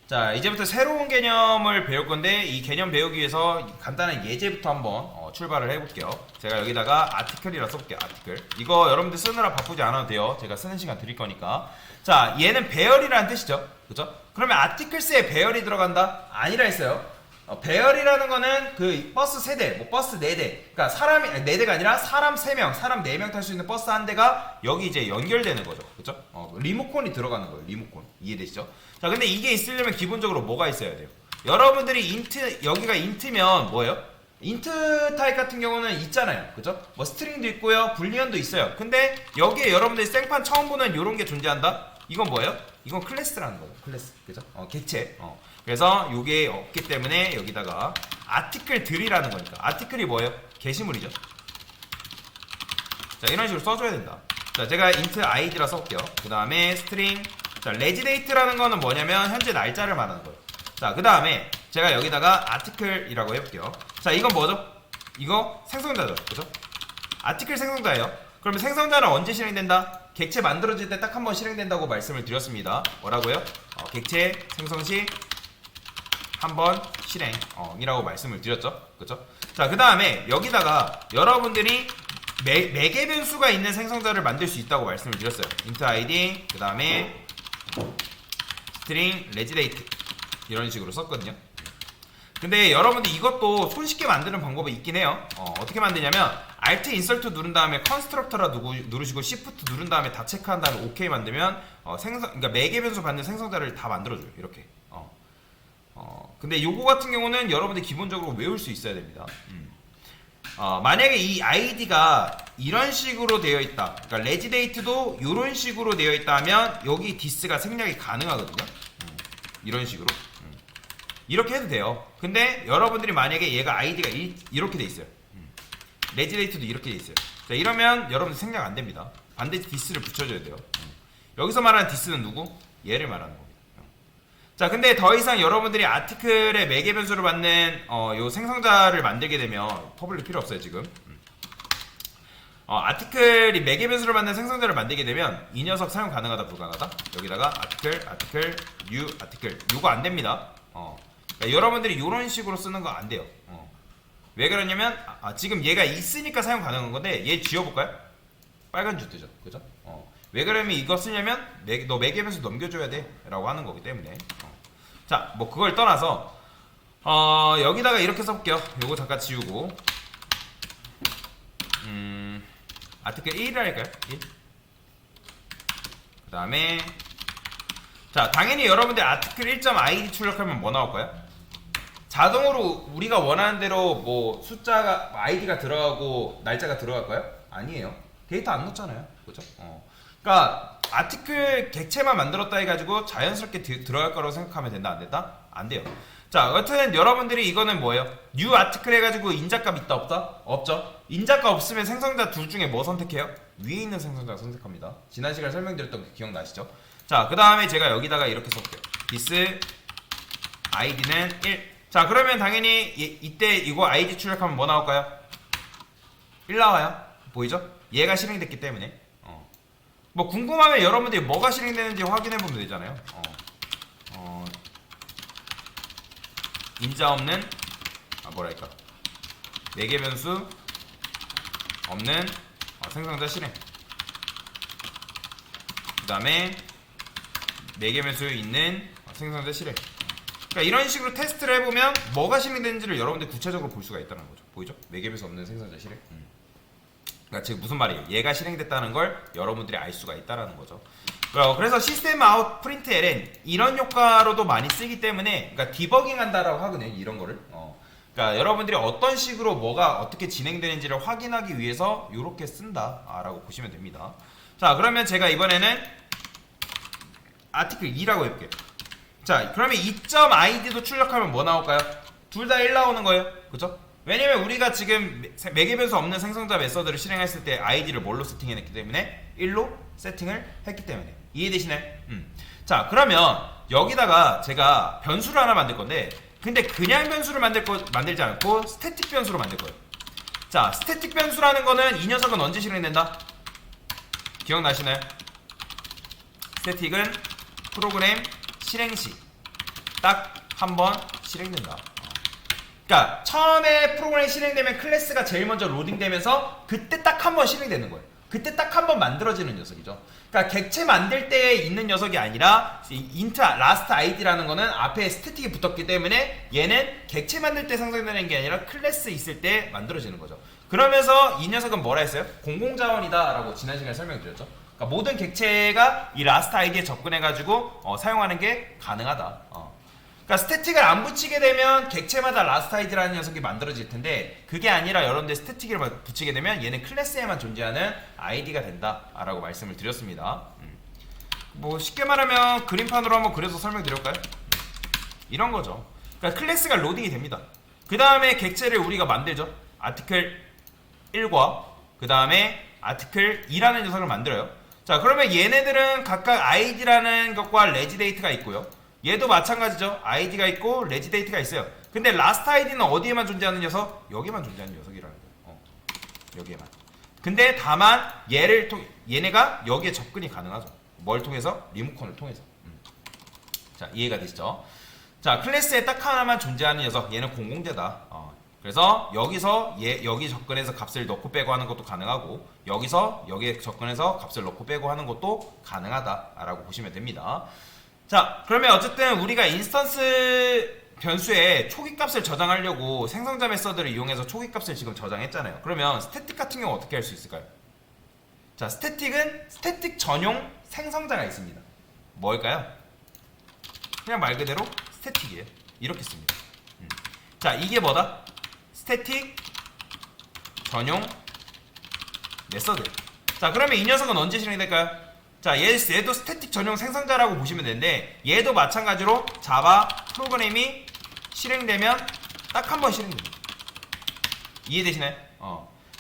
자, 이제부터 새로운 개념을 배울 건데 이 개념 배우기 위해서 간단한 예제부터 한번 출발을 해볼게요. 제가 여기다가 아티클이라 써볼게요. 아티클. 이거 여러분들 쓰느라 바쁘지 않아도 돼요. 제가 쓰는 시간 드릴 거니까. 자, 얘는 배열이라는 뜻이죠. 그죠? 그러면 아티클스에 배열이 들어간다? 아니라 했어요. 배열이라는 거는 그 버스 세대, 뭐 버스 4대. 그러니까 사람이 4대가 아니라 사람 3명, 사람 4명 탈 수 있는 버스 한 대가 여기 이제 연결되는 거죠. 그죠? 리모컨이 들어가는 거예요. 리모컨. 이해되시죠? 자, 근데 이게 있으려면 기본적으로 뭐가 있어야 돼요? 여러분들이 인트, 여기가 인트면 뭐예요? 인트 타입 같은 경우는 있잖아요. 그죠? 뭐 스트링도 있고요. 불리언도 있어요. 근데 여기에 여러분들이 생판 처음 보는 요런 게 존재한다? 이건 뭐예요? 이건 클래스라는 거예요. 클래스. 그죠? 객체. 그래서 요게 없기 때문에 여기다가 아티클들이라는 거니까. 아티클이 뭐예요? 게시물이죠. 자, 이런 식으로 써줘야 된다. 자, 제가 int id라 써볼게요. 그 다음에 스트링. 자, 레지데이트라는 거는 뭐냐면 현재 날짜를 말하는 거예요. 자, 그 다음에 제가 여기다가 아티클이라고 해볼게요. 자, 이건 뭐죠? 이거 생성자죠. 그죠? 아티클 생성자예요. 그러면 생성자는 언제 실행된다? 객체 만들어질 때 딱 한 번 실행된다고 말씀을 드렸습니다. 뭐라고요? 객체 생성 시 한 번 실행 이라고 말씀을 드렸죠. 그죠? 자, 그 다음에 여기다가 여러분들이 매개 변수가 있는 생성자를 만들 수 있다고 말씀을 드렸어요. int id 그 다음에 스트링 레지데이트 이런 식으로 썼거든요. 근데 여러분들 이것도 손쉽게 만드는 방법이 있긴 해요. 어떻게 만드냐면 Alt 인서트 누른 다음에 컨스트럭터라 누르시고 Shift 누른 다음에 다 체크한 다음에 OK 만들면 그러니까 매개 변수 받는 생성자를 다 만들어줘요. 이렇게. 근데 요거 같은 경우는 여러분들 기본적으로 외울 수 있어야 됩니다. 만약에 이 id가 이런 식으로 되어 있다. 그러니까 레지데이트도 이런 식으로 되어 있다면 여기 디스가 생략이 가능하거든요. 이런 식으로. 이렇게 해도 돼요. 근데 여러분들이 만약에 얘가 id가 이렇게 돼 있어요. 레지데이트도 이렇게 돼 있어요. 자, 이러면 여러분들 생략 안 됩니다. 반드시 디스를 붙여줘야 돼요. 여기서 말하는 디스는 누구? 얘를 말하는 겁니다. 자, 근데 더 이상 여러분들이 아티클의 매개 변수를 받는 요 생성자를 만들게 되면 퍼블릭 필요 없어요 지금. 아티클이 매개 변수를 받는 생성자를 만들게 되면 이 녀석 사용 가능하다 불가능하다? 여기다가 아티클 new 아티클 요거 안 됩니다. 그러니까 여러분들이 요런 식으로 쓰는 거 안 돼요. 왜 그러냐면 지금 얘가 있으니까 사용 가능한 건데 얘 지워볼까요? 빨간 줄 뜨죠. 그죠? 왜 그러면 이거 쓰냐면 너 매개 변수 넘겨줘야 돼 라고 하는 거기 때문에. 자, 뭐 그걸 떠나서 여기다가 이렇게 써볼게요. 요거 잠깐 지우고 아티클 1을 할까요? 1. 그 다음에 자, 당연히 여러분들 아티클 1.id 출력하면 뭐 나올까요? 자동으로 우리가 원하는 대로 뭐 숫자가 id가 들어가고 날짜가 들어갈까요? 아니에요. 데이터 안 넣잖아요. 그죠? 그러니까 아티클 객체만 만들었다 해가지고 자연스럽게 들어갈 거라고 생각하면 된다 안 된다? 안 돼요. 자, 여튼 여러분들이 이거는 뭐예요? new 아티클 해가지고 인자값 있다 없다? 없죠. 인자값 없으면 생성자 둘 중에 뭐 선택해요? 위에 있는 생성자 선택합니다. 지난 시간에 설명드렸던 거 기억나시죠? 자, 그 다음에 제가 여기다가 이렇게 써볼게요. this id는 1. 자, 그러면 당연히 이때 이거 id 출력하면 뭐 나올까요? 1 나와요. 보이죠? 얘가 실행됐기 때문에. 뭐 궁금하면 여러분들이 뭐가 실행되는지 확인해보면 되잖아요. 인자 없는 뭐랄까 매개 변수 없는 생성자 실행. 그 다음에 매개 변수 있는 생성자 실행. 그러니까 이런 식으로 테스트를 해보면 뭐가 실행되는지를 여러분들 구체적으로 볼 수가 있다는 거죠. 보이죠? 매개 변수 없는 생성자 실행. 그러니까 지금 무슨 말이에요? 얘가 실행됐다는 걸 여러분들이 알 수가 있다라는 거죠. 그래서 시스템 아웃 프린트 ln 이런 효과로도 많이 쓰기 때문에 그러니까 디버깅 한다라고 하거든요. 이런 거를. 그러니까 여러분들이 어떤 식으로 뭐가 어떻게 진행되는지를 확인하기 위해서 이렇게 쓴다라고 보시면 됩니다. 자, 그러면 제가 이번에는 아티클 2라고 해볼게요. 자, 그러면 2.id도 출력하면 뭐 나올까요? 둘 다 1 나오는 거예요. 그죠? 왜냐면 우리가 지금 매개 변수 없는 생성자 메서드를 실행했을 때 id를 뭘로 세팅해냈기 때문에 1로 세팅을 했기 때문에. 이해되시나요? 자, 그러면 여기다가 제가 변수를 하나 만들 건데 근데 그냥 변수를 만들지 않고 스태틱 변수로 만들 거예요. 자, 스태틱 변수라는 거는 이 녀석은 언제 실행된다? 기억나시나요? 스태틱은 프로그램 실행 시 딱 한 번 실행된다. 그러니까 처음에 프로그램이 실행되면 클래스가 제일 먼저 로딩되면서 그때 딱 한 번 실행되는 거예요. 그때 딱 한 번 만들어지는 녀석이죠. 그러니까 객체 만들 때 있는 녀석이 아니라 int last id라는 거는 앞에 스태틱이 붙었기 때문에 얘는 객체 만들 때 생성되는 게 아니라 클래스 있을 때 만들어지는 거죠. 그러면서 이 녀석은 뭐라 했어요? 공공자원이다 라고 지난 시간에 설명드렸죠. 그러니까 모든 객체가 이 last id에 접근해가지고 사용하는 게 가능하다. 그러니까 스태틱을 안 붙이게 되면 객체마다 last id라는 녀석이 만들어질 텐데 그게 아니라 여러분들 스태틱을 붙이게 되면 얘는 클래스에만 존재하는 id가 된다라고 말씀을 드렸습니다. 뭐 쉽게 말하면 그림판으로 한번 그려서 설명드릴까요? 이런 거죠. 그러니까 클래스가 로딩이 됩니다. 그 다음에 객체를 우리가 만들죠. 아티클 1과 그 다음에 아티클 2라는 녀석을 만들어요. 자, 그러면 얘네들은 각각 id라는 것과 레지데이트가 있고요. 얘도 마찬가지죠. id가 있고 레지데이트가 있어요. 근데 last id는 어디에만 존재하는 녀석? 여기에만 존재하는 녀석이라는 거예요. 여기에만. 근데 다만 얘네가 여기에 접근이 가능하죠. 뭘 통해서? 리모컨을 통해서. 자, 이해가 되시죠? 자, 클래스에 딱 하나만 존재하는 녀석, 얘는 공공재다. 그래서 여기서 여기 접근해서 값을 넣고 빼고 하는 것도 가능하고 여기서 여기에 접근해서 값을 넣고 빼고 하는 것도 가능하다라고 보시면 됩니다. 자, 그러면 어쨌든 우리가 인스턴스 변수에 초기 값을 저장하려고 생성자 메서드를 이용해서 초기 값을 지금 저장했잖아요. 그러면 스태틱 같은 경우 어떻게 할 수 있을까요? 자, 스태틱은 스태틱 전용 생성자가 있습니다. 뭘까요? 그냥 말 그대로 스태틱이에요. 이렇게 씁니다. 자, 이게 뭐다? 스태틱 전용 메서드. 자, 그러면 이 녀석은 언제 실행될까요? 자, 얘도 스태틱 전용 생성자라고 보시면 되는데 얘도 마찬가지로 자바 프로그램이 실행되면 딱 한 번 실행됩니다. 이해되시나요?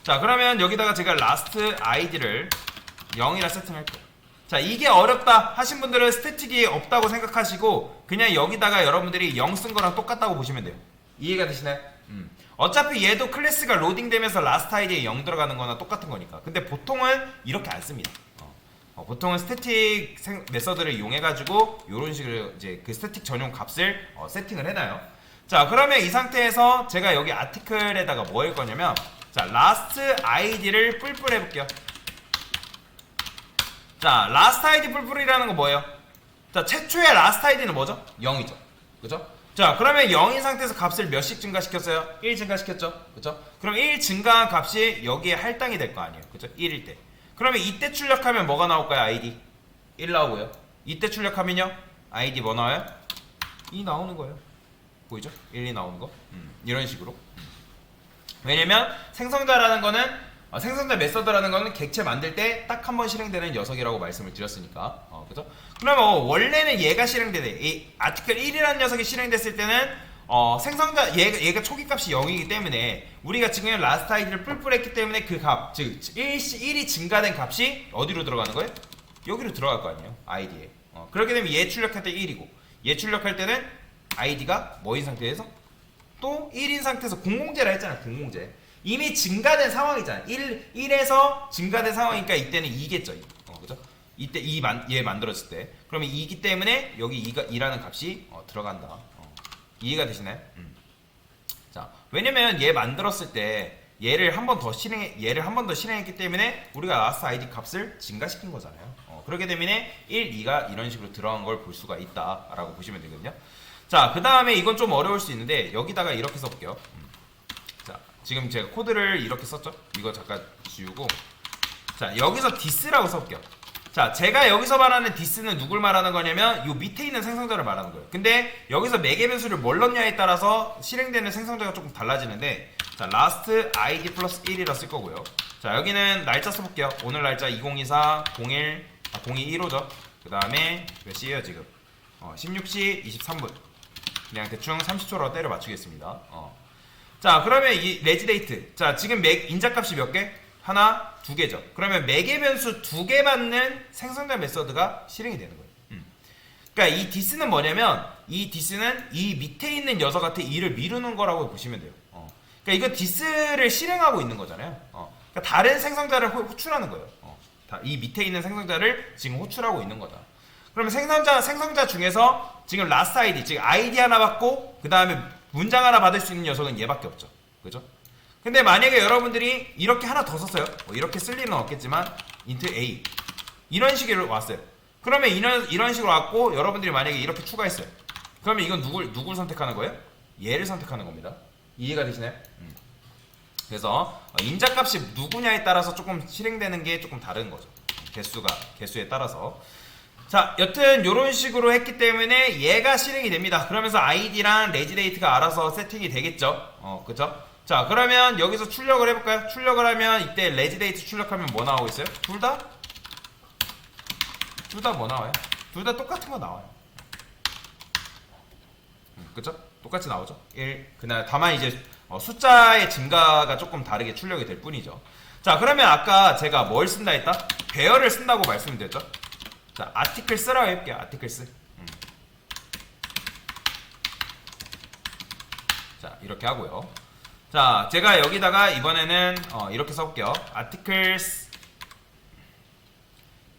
자, 그러면 여기다가 제가 last id를 0이라 세팅할게요. 자, 이게 어렵다 하신 분들은 스태틱이 없다고 생각하시고 그냥 여기다가 여러분들이 0 쓴 거랑 똑같다고 보시면 돼요. 이해가 되시나요? 어차피 얘도 클래스가 로딩되면서 last id에 0 들어가는 거나 똑같은 거니까. 근데 보통은 이렇게 안 씁니다. 보통은 스태틱 메서드를 이용해가지고 이런 식으로 이제 그 스태틱 전용 값을 세팅을 해놔요. 자, 그러면 이 상태에서 제가 여기 아티클에다가 뭐 할 거냐면 자, last id를 뿔뿔 해볼게요. 자, last id 뿔뿔이라는 거 뭐예요? 자, 최초의 last id는 뭐죠? 0이죠. 그죠? 자, 그러면 0인 상태에서 값을 몇씩 증가시켰어요? 1 증가시켰죠? 그죠? 그럼 1 증가한 값이 여기에 할당이 될 거 아니에요. 그죠? 1일 때. 그러면 이때 출력하면 뭐가 나올까요? id 1 나오고요. 이때 출력하면요 id 뭐 나와요? 2 나오는 거예요. 보이죠? 1, 2 나오는 거. 이런 식으로. 왜냐면 생성자라는 거는 생성자 메서드라는 거는 객체 만들 때 딱 한 번 실행되는 녀석이라고 말씀을 드렸으니까. 그죠? 그러면 원래는 얘가 실행되네. 이 아티클 1이라는 녀석이 실행됐을 때는 생성자 얘가 초기 값이 0이기 때문에 우리가 지금 last id를 뿔뿔했기 때문에 그 값, 즉 1이 증가된 값이 어디로 들어가는 거예요? 여기로 들어갈 거 아니에요? id에. 그렇게 되면 얘 출력할 때 1이고 얘 출력할 때는 id가 뭐인 상태에서? 또 1인 상태에서 공공재라 했잖아요. 공공재. 이미 증가된 상황이잖아요. 1에서 증가된 상황이니까 이때는 2겠죠. 그죠? 이때 얘 만들었을 때. 그러면 2이기 때문에 여기 2라는 값이 들어간다. 이해가 되시나요? 자, 왜냐면 얘 만들었을 때 얘를 한 번 더 실행했기 때문에 우리가 last id 값을 증가시킨 거잖아요. 그렇게 되면 1, 2가 이런 식으로 들어간 걸 볼 수가 있다라고 보시면 되거든요. 자, 그 다음에 이건 좀 어려울 수 있는데 여기다가 이렇게 써볼게요. 자, 지금 제가 코드를 이렇게 썼죠? 이거 잠깐 지우고 자, 여기서 this라고 써볼게요. 자, 제가 여기서 말하는 this는 누굴 말하는 거냐면 요 밑에 있는 생성자를 말하는 거예요. 근데 여기서 매개 변수를 뭘 넣냐에 따라서 실행되는 생성자가 조금 달라지는데 자, last id 플러스 1이라 쓸 거고요. 자, 여기는 날짜 써볼게요. 오늘 날짜 2024 0215죠. 그 다음에 몇 시에요 지금? 16시 23분. 그냥 대충 30초로 때려 맞추겠습니다. 자, 그러면 이 레지데이트. 자, 지금 인자값이 몇 개? 하나, 두 개죠. 그러면 매개 변수 2개 받는 생성자 메서드가 실행이 되는 거예요. 그러니까 이 this는 뭐냐면 이 this는 이 밑에 있는 녀석한테 이를 미루는 거라고 보시면 돼요. 그러니까 이거 this를 실행하고 있는 거잖아요. 그러니까 다른 생성자를 호출하는 거예요. 이 밑에 있는 생성자를 지금 호출하고 있는 거다. 그러면 생성자 중에서 지금 라스트 아이디, 즉 아이디 하나 받고 그 다음에 문장 하나 받을 수 있는 녀석은 얘밖에 없죠. 그죠? 근데 만약에 여러분들이 이렇게 하나 더 썼어요. 뭐 이렇게 쓸 일은 없겠지만 int a 이런 식으로 왔어요. 그러면 이런 식으로 왔고 여러분들이 만약에 이렇게 추가했어요. 그러면 이건 누굴 선택하는 거예요? 얘를 선택하는 겁니다. 이해가 되시나요? 그래서 인자값이 누구냐에 따라서 조금 실행되는 게 조금 다른 거죠. 개수에 따라서. 자, 여튼 이런 식으로 했기 때문에 얘가 실행이 됩니다. 그러면서 아이디랑 레지데이트가 알아서 세팅이 되겠죠. 그죠? 자, 그러면 여기서 출력을 해볼까요? 출력을 하면 이때 레지데이트 출력하면 뭐 나오고 있어요? 둘 다 뭐 나와요? 둘 다 똑같은 거 나와요. 그죠? 똑같이 나오죠? 1. 다만 이제 숫자의 증가가 조금 다르게 출력이 될 뿐이죠. 자, 그러면 아까 제가 뭘 쓴다 했다? 배열을 쓴다고 말씀드렸죠? 자, 아티클 쓰라고 해볼게요. 아티클스. 자, 이렇게 하고요. 자, 제가 여기다가 이번에는 이렇게 써볼게요. 아티클스.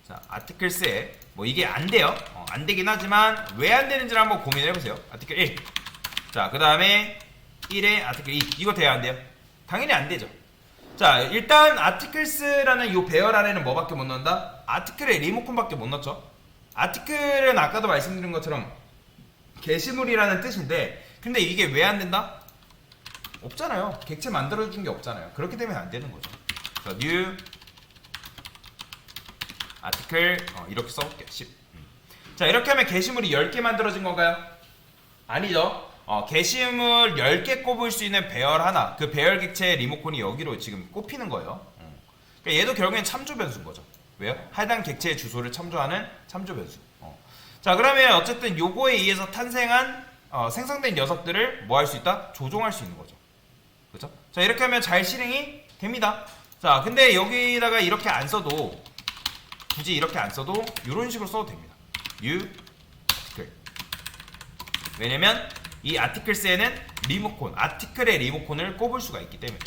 자, 아티클스에 뭐 이게 안 돼요. 안 되긴 하지만 왜 안 되는지를 한번 고민해 보세요. 아티클 1. 자, 그 다음에 1에 아티클 2. 이거 돼야 안 돼요? 당연히 안 되죠. 자, 일단 아티클스라는 이 배열 안에는 뭐밖에 못 넣는다? 아티클에 리모컨밖에 못 넣죠. 아티클은 아까도 말씀드린 것처럼 게시물이라는 뜻인데, 근데 이게 왜 안 된다? 없잖아요. 객체 만들어준 게 없잖아요. 그렇기 때문에 안 되는 거죠. 자, new 아티클 이렇게 써볼게요. 10. 자, 이렇게 하면 게시물이 10개 만들어진 건가요? 아니죠. 게시물 10개 꼽을 수 있는 배열 하나, 그 배열 객체의 리모컨이 여기로 지금 꼽히는 거예요. 그러니까 얘도 결국엔 참조 변수인 거죠. 왜요? 해당 객체의 주소를 참조하는 참조 변수. 자, 그러면 어쨌든 요거에 의해서 탄생한 생성된 녀석들을 뭐 할 수 있다? 조종할 수 있는 거죠. 그죠? 자, 이렇게 하면 잘 실행이 됩니다. 자, 근데 여기다가 이렇게 안 써도, 굳이 이렇게 안 써도 이런 식으로 써도 됩니다. new 아티클. 왜냐면 이 아티클스에는 리모컨, 아티클의 리모컨을 꼽을 수가 있기 때문에.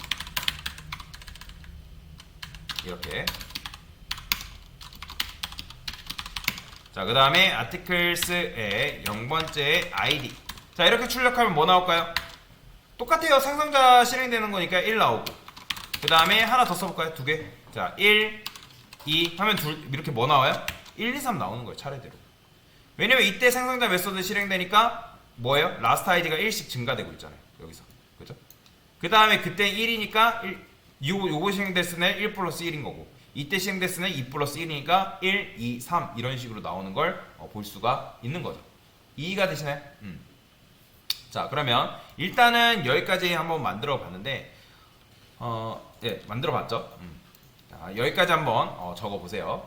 이렇게. 자, 그 다음에 아티클스의 0번째 id. 자, 이렇게 출력하면 뭐 나올까요? 똑같아요. 생성자 실행되는 거니까 1 나오고, 그 다음에 하나 더 써볼까요? 2개. 자, 1, 2 하면 이렇게 뭐 나와요? 1, 2, 3 나오는 거예요. 차례대로. 왜냐면 이때 생성자 메소드 실행되니까 뭐예요? 라스트 아이디가 1씩 증가되고 있잖아요. 여기서. 그죠? 그 다음에 그때 1이니까 요거 실행됐을 때 1 플러스 1인 거고, 이때 실행됐을 때 2 플러스 1이니까 1, 2, 3 이런 식으로 나오는 걸 볼 수가 있는 거죠. 이해가 되시나요? 자, 그러면 일단은 여기까지 한번 만들어 봤는데, 네, 만들어 봤죠? 자, 여기까지 한번 적어 보세요.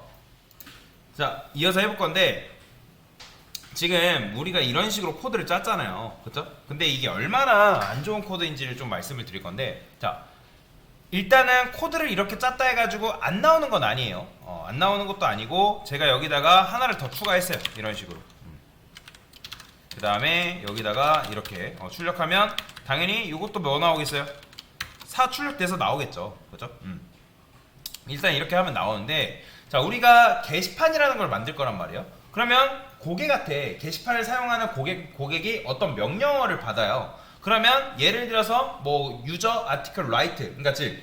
자, 이어서 해볼 건데, 지금 우리가 이런 식으로 코드를 짰잖아요. 그쵸? 근데 이게 얼마나 안 좋은 코드인지를 좀 말씀을 드릴 건데, 자, 일단은 코드를 이렇게 짰다 해가지고 안 나오는 건 아니에요. 안 나오는 것도 아니고, 제가 여기다가 하나를 더 추가했어요. 이런 식으로. 그 다음에 여기다가 이렇게 출력하면 당연히 이것도 뭐 나오겠어요? 4 출력돼서 나오겠죠. 그죠? 일단 이렇게 하면 나오는데, 자, 우리가 게시판이라는 걸 만들 거란 말이에요. 그러면 고객한테 게시판을 사용하는 고객이 어떤 명령어를 받아요. 그러면 예를 들어서 뭐 유저 아티클 라이트, 그러니까 즉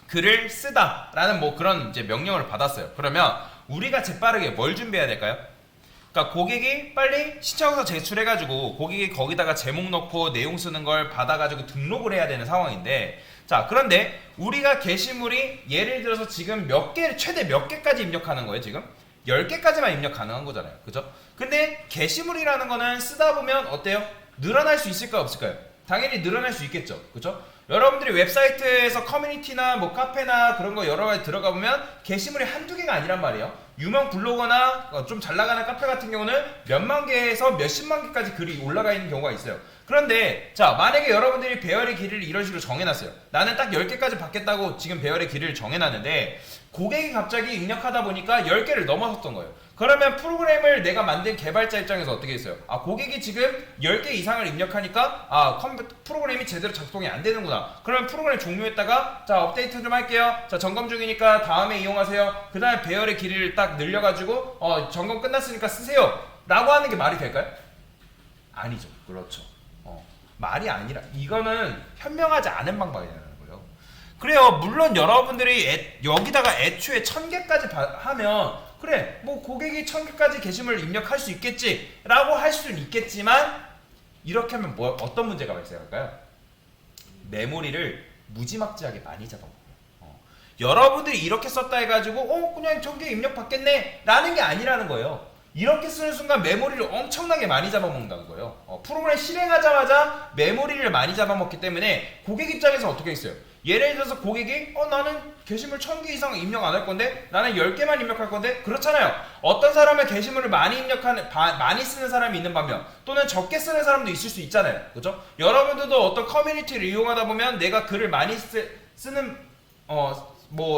글을 쓰다라는 뭐 그런 이제 명령어를 받았어요. 그러면 우리가 재빠르게 뭘 준비해야 될까요? 그러니까 고객이 빨리 신청서 제출해가지고 고객이 거기다가 제목 넣고 내용 쓰는 걸 받아가지고 등록을 해야 되는 상황인데, 자, 그런데 우리가 게시물이 예를 들어서 지금 최대 몇 개까지 입력하는 거예요? 지금 10개까지만 입력 가능한 거잖아요. 그죠? 근데 게시물이라는 거는 쓰다 보면 어때요? 늘어날 수 있을까요? 없을까요? 당연히 늘어날 수 있겠죠. 그죠? 여러분들이 웹사이트에서 커뮤니티나 뭐 카페나 그런 거 여러 가지 들어가 보면 게시물이 한두 개가 아니란 말이에요. 유명 블로거나 좀 잘 나가는 카페 같은 경우는 몇만 개에서 몇십만 개까지 글이 올라가 있는 경우가 있어요. 그런데 자, 만약에 여러분들이 배열의 길이를 이런 식으로 정해놨어요. 나는 딱 10개까지 받겠다고 지금 배열의 길이를 정해놨는데 고객이 갑자기 입력하다 보니까 10개를 넘어섰던 거예요. 그러면 프로그램을 내가 만든 개발자 입장에서 어떻게 했어요? 아, 고객이 지금 10개 이상을 입력하니까 프로그램이 제대로 작동이 안 되는구나. 그러면 프로그램 종료했다가 자, 업데이트 좀 할게요. 자, 점검 중이니까 다음에 이용하세요. 그 다음에 배열의 길이를 딱 늘려가지고 점검 끝났으니까 쓰세요 라고 하는 게 말이 될까요? 아니죠. 그렇죠. 말이 아니라 이거는 현명하지 않은 방법이라는 거예요. 그래요. 물론 여러분들이 여기다가 애초에 1000개까지 하면 그래 뭐 고객이 1000개까지 게시물을 입력할 수 있겠지 라고 할 수는 있겠지만 이렇게 하면 어떤 문제가 발생할까요? 메모리를 무지막지하게 많이 잡아먹어요. 여러분들이 이렇게 썼다 해가지고 그냥 1000개 입력 받겠네 라는 게 아니라는 거예요. 이렇게 쓰는 순간 메모리를 엄청나게 많이 잡아먹는다는 거예요. 프로그램 실행하자마자 메모리를 많이 잡아먹기 때문에 고객 입장에서 어떻게 했어요? 예를 들어서 고객이 나는 게시물 1000개 이상 입력 안 할 건데 나는 10개만 입력할 건데 그렇잖아요. 어떤 사람은 게시물을 많이 많이 쓰는 사람이 있는 반면 또는 적게 쓰는 사람도 있을 수 있잖아요. 그죠? 여러분들도 어떤 커뮤니티를 이용하다 보면 내가 글을 많이 쓰는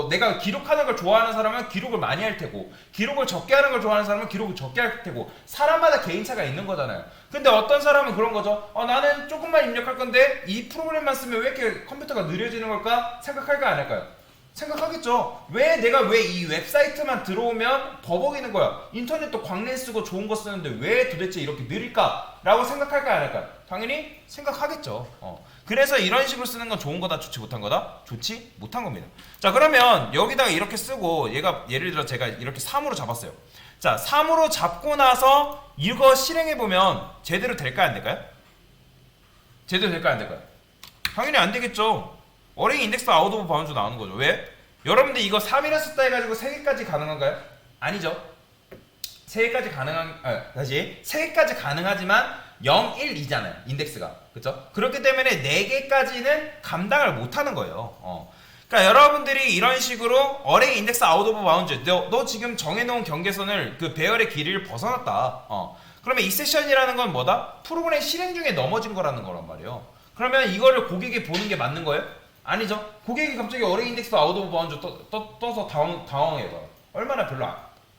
내가 기록하는 걸 좋아하는 사람은 기록을 많이 할 테고 기록을 적게 하는 걸 좋아하는 사람은 기록을 적게 할 테고 사람마다 개인차가 있는 거잖아요. 근데 어떤 사람은 그런 거죠. 나는 조금만 입력할 건데 이 프로그램만 쓰면 왜 이렇게 컴퓨터가 느려지는 걸까? 생각할까 안 할까요? 생각하겠죠. 내가 왜 이 웹사이트만 들어오면 버벅이는 거야. 인터넷도 광랜 쓰고 좋은 거 쓰는데 왜 도대체 이렇게 느릴까? 라고 생각할까 안 할까요? 당연히 생각하겠죠. 그래서 이런 식으로 쓰는 건 좋은 거다, 좋지 못한 거다? 좋지 못한 겁니다. 자, 그러면 여기다가 이렇게 쓰고 얘가 예를 들어 제가 이렇게 3으로 잡았어요. 자, 3으로 잡고 나서 이거 실행해보면 제대로 될까요, 안 될까요? 제대로 될까요, 안 될까요? 당연히 안 되겠죠. 어레이 인덱스 아웃 오브 바운드 나오는 거죠. 왜? 여러분들 이거 3이라 썼다 해가지고 3개까지 가능한가요? 아니죠. 3개까지 다시 3개까지 가능하지만 0, 1, 2잖아요. 인덱스가. 그쵸? 그렇기 때문에 4개까지는 감당을 못하는 거예요. 그러니까 여러분들이 이런 식으로 어레이 인덱스 아웃 오브 바운드 너 지금 정해놓은 경계선을 그 배열의 길이를 벗어났다. 그러면 이 세션이라는 건 뭐다? 프로그램 실행 중에 넘어진 거라는 거란 말이에요. 그러면 이거를 고객이 보는 게 맞는 거예요? 아니죠. 고객이 갑자기 어레이 인덱스 아웃 오브 바운드 떠서 당황해요. 얼마나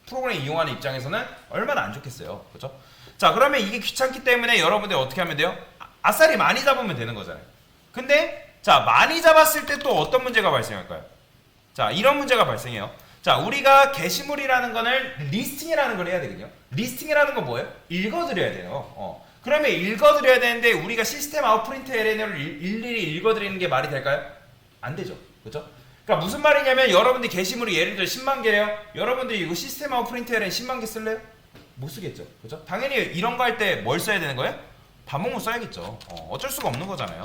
프로그램 이용하는 입장에서는 얼마나 안 좋겠어요. 그죠? 자, 그러면 이게 귀찮기 때문에 여러분들 어떻게 하면 돼요? 아싸리 많이 잡으면 되는 거잖아요. 근데 자, 많이 잡았을 때 또 어떤 문제가 발생할까요? 자, 이런 문제가 발생해요. 자, 우리가 게시물이라는 거를 리스팅이라는 걸 해야 되거든요. 리스팅이라는 건 뭐예요? 읽어드려야 돼요. 그러면 읽어드려야 되는데 우리가 시스템 아웃 프린트 LN을 일일이 읽어드리는 게 말이 될까요? 안 되죠. 그죠? 그러니까 무슨 말이냐면 여러분들이 게시물이 예를 들어 10만 개래요. 여러분들이 이거 시스템 아웃 프린트 LN 10만 개 쓸래요? 못 쓰겠죠. 그죠? 당연히 이런 거 할 때 뭘 써야 되는 거예요? 반복문 써야겠죠. 어쩔 수가 없는 거잖아요.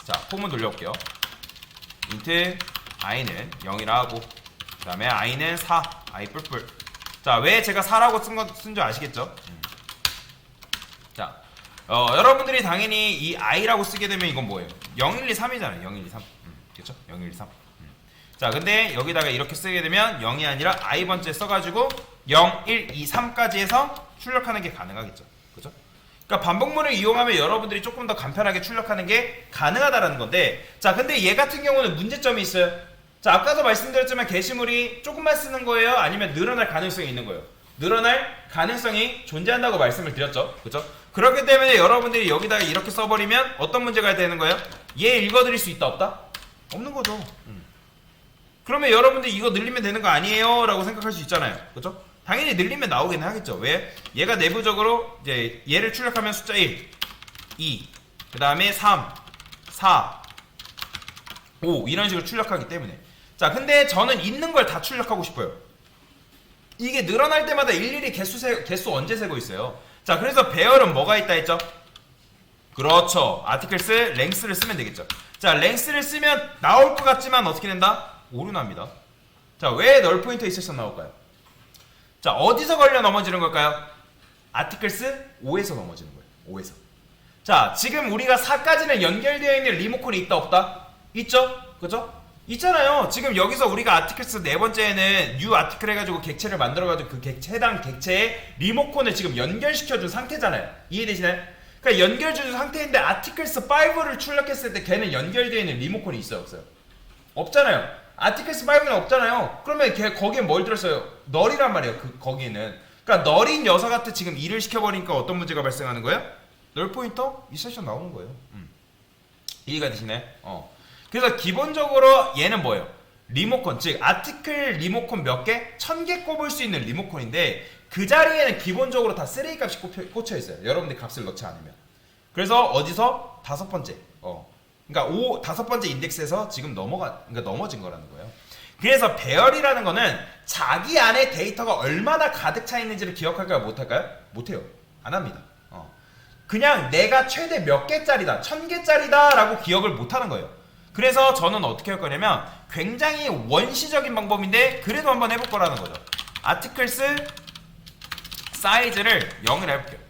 자, 폼을 돌려볼게요. 인트 i는 0이라 하고 그 다음에 i는 4 i 뿔뿔. 자, 왜 제가 4라고 쓴 줄 아시겠죠? 자, 여러분들이 당연히 이 i라고 쓰게 되면 이건 뭐예요? 0, 1, 2, 3이잖아요. 0, 1, 2, 3. 그쵸? 0, 1, 2, 3. 자, 근데 여기다가 이렇게 쓰게 되면 0이 아니라 i번째 써가지고 0, 1, 2, 3까지 해서 출력하는 게 가능하겠죠. 그죠? 그러니까 반복문을 이용하면 여러분들이 조금 더 간편하게 출력하는 게 가능하다라는 건데, 자, 근데 얘 같은 경우는 문제점이 있어요. 자, 아까도 말씀드렸지만 게시물이 조금만 쓰는 거예요? 아니면 늘어날 가능성이 있는 거예요? 늘어날 가능성이 존재한다고 말씀을 드렸죠. 그죠? 그렇기 때문에 여러분들이 여기다가 이렇게 써버리면 어떤 문제가 되는 거예요? 얘 읽어드릴 수 있다 없다? 없는 거죠. 그러면 여러분들 이거 늘리면 되는 거 아니에요? 라고 생각할 수 있잖아요. 그죠? 당연히 늘리면 나오긴 하겠죠. 왜? 얘가 내부적으로 이제 얘를 출력하면 숫자 1, 2, 그 다음에 3, 4, 5 이런 식으로 출력하기 때문에. 자, 근데 저는 있는 걸 다 출력하고 싶어요. 이게 늘어날 때마다 일일이 개수 언제 세고 있어요. 자, 그래서 배열은 뭐가 있다 했죠? 그렇죠. 아티클스 랭스를 쓰면 되겠죠. 자, 랭스를 쓰면 나올 것 같지만 어떻게 된다? 오류 납니다. 자, 왜 널 포인터 있을서 나올까요? 자, 어디서 걸려 넘어지는 걸까요? 아티클스 5에서 넘어지는 거예요. 5에서. 자, 지금 우리가 4까지는 연결되어 있는 리모컨이 있다 없다? 있죠? 그죠? 있잖아요. 지금 여기서 우리가 아티클스 네 번째에는 new 아티클 해가지고 객체를 만들어가지고 그 해당 객체에 리모컨을 지금 연결시켜준 상태잖아요. 이해되시나요? 그러니까 연결해준 상태인데 아티클스 5를 출력했을 때 걔는 연결되어 있는 리모컨이 있어요 없어요? 없잖아요. 아티클스 5는 없잖아요. 그러면 거기에 뭘 들었어요? 널이란 말이에요. 거기는. 그러니까 널인 녀석한테 지금 일을 시켜버리니까 어떤 문제가 발생하는 거예요? 널 포인터 이 세션 나오는 거예요. 이해가 되시네? 그래서 기본적으로 얘는 뭐예요? 리모컨, 즉 아티클 리모컨 몇 개? 1000개 꼽을 수 있는 리모컨인데 그 자리에는 기본적으로 다 쓰레기 값이 꽂혀 있어요. 여러분들이 값을 넣지 않으면. 그래서 어디서 다섯 번째, 그러니까 다섯 번째 인덱스에서 지금 그러니까 넘어진 거라는 거예요. 그래서 배열이라는 거는 자기 안에 데이터가 얼마나 가득 차 있는지를 기억할까요? 못할까요? 못해요. 안 합니다. 그냥 내가 최대 몇 개짜리다, 1000개짜리다 라고 기억을 못하는 거예요. 그래서 저는 어떻게 할 거냐면 굉장히 원시적인 방법인데 그래도 한번 해볼 거라는 거죠. 아티클스 사이즈를 0을 해볼게요.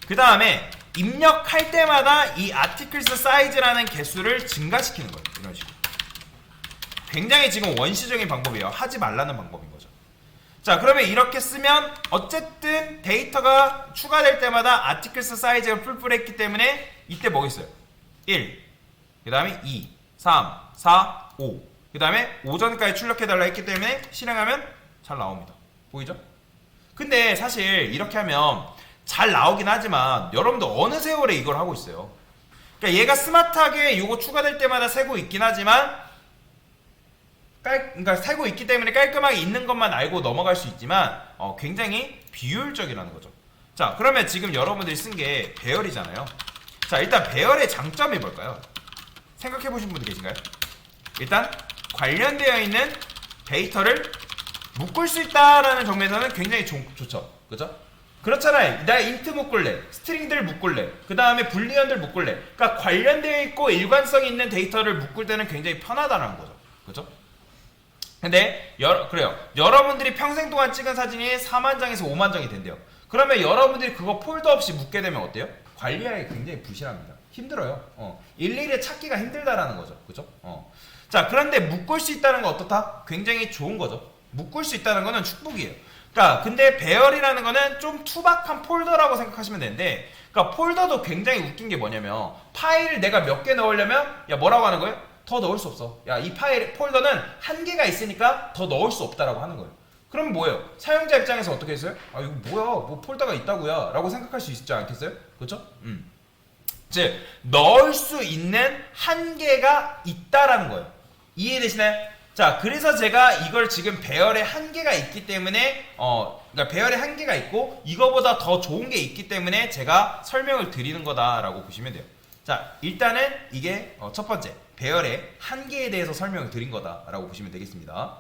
그 다음에 입력할 때마다 이 아티클스 사이즈라는 개수를 증가시키는 거예요. 이런 식으로. 굉장히 지금 원시적인 방법이에요. 하지 말라는 방법인 거죠. 자, 그러면 이렇게 쓰면 어쨌든 데이터가 추가될 때마다 아티클스 사이즈가 풀풀했기 때문에 이때 뭐겠어요? 1, 그 다음에 2, 3, 4, 5, 그 다음에 오전까지 출력해달라 했기 때문에 실행하면 잘 나옵니다. 보이죠? 근데 사실 이렇게 하면 잘 나오긴 하지만 여러분들 어느 세월에 이걸 하고 있어요? 그러니까 얘가 스마트하게 이거 추가될 때마다 세고 있긴 하지만 그러니까 세고 있기 때문에 깔끔하게 있는 것만 알고 넘어갈 수 있지만 굉장히 비효율적이라는 거죠. 자, 그러면 지금 여러분들이 쓴 게 배열이잖아요. 자, 일단 배열의 장점이 뭘까요? 생각해 보신 분들 계신가요? 일단 관련되어 있는 데이터를 묶을 수 있다라는 점에서는 굉장히 좋죠. 그죠? 그렇잖아요. 나 인트 묶을래, 스트링들 묶을래, 그 다음에 불리언들 묶을래. 그러니까 관련되어 있고 일관성 있는 데이터를 묶을 때는 굉장히 편하다는 거죠. 그죠? 근데 그래요. 여러분들이 평생 동안 찍은 사진이 4만 장에서 5만 장이 된대요. 그러면 여러분들이 그거 폴더 없이 묶게 되면 어때요? 관리하기 굉장히 부실합니다. 힘들어요. 일일이 찾기가 힘들다라는 거죠. 그죠? 자, 그런데 묶을 수 있다는 건 어떻다? 굉장히 좋은 거죠. 묶을 수 있다는 거는 축복이에요. 그러니까 근데 배열이라는 거는 좀 투박한 폴더라고 생각하시면 되는데, 그러니까 폴더도 굉장히 웃긴 게 뭐냐면 파일을 내가 몇 개 넣으려면 야 뭐라고 하는 거예요? 더 넣을 수 없어. 야, 이 폴더는 한 개가 있으니까 더 넣을 수 없다라고 하는 거예요. 그럼 뭐예요? 사용자 입장에서 어떻게 했어요? 아, 이거 뭐야? 뭐 폴더가 있다고요? 라고 생각할 수 있지 않겠어요? 그렇죠? 즉 넣을 수 있는 한계가 있다라는 거예요. 이해되시나요? 자, 그래서 제가 이걸 지금 배열의 한계가 있기 때문에 그러니까 배열의 한계가 있고 이거보다 더 좋은 게 있기 때문에 제가 설명을 드리는 거다라고 보시면 돼요. 자, 일단은 이게 첫 번째 배열의 한계에 대해서 설명을 드린 거다라고 보시면 되겠습니다.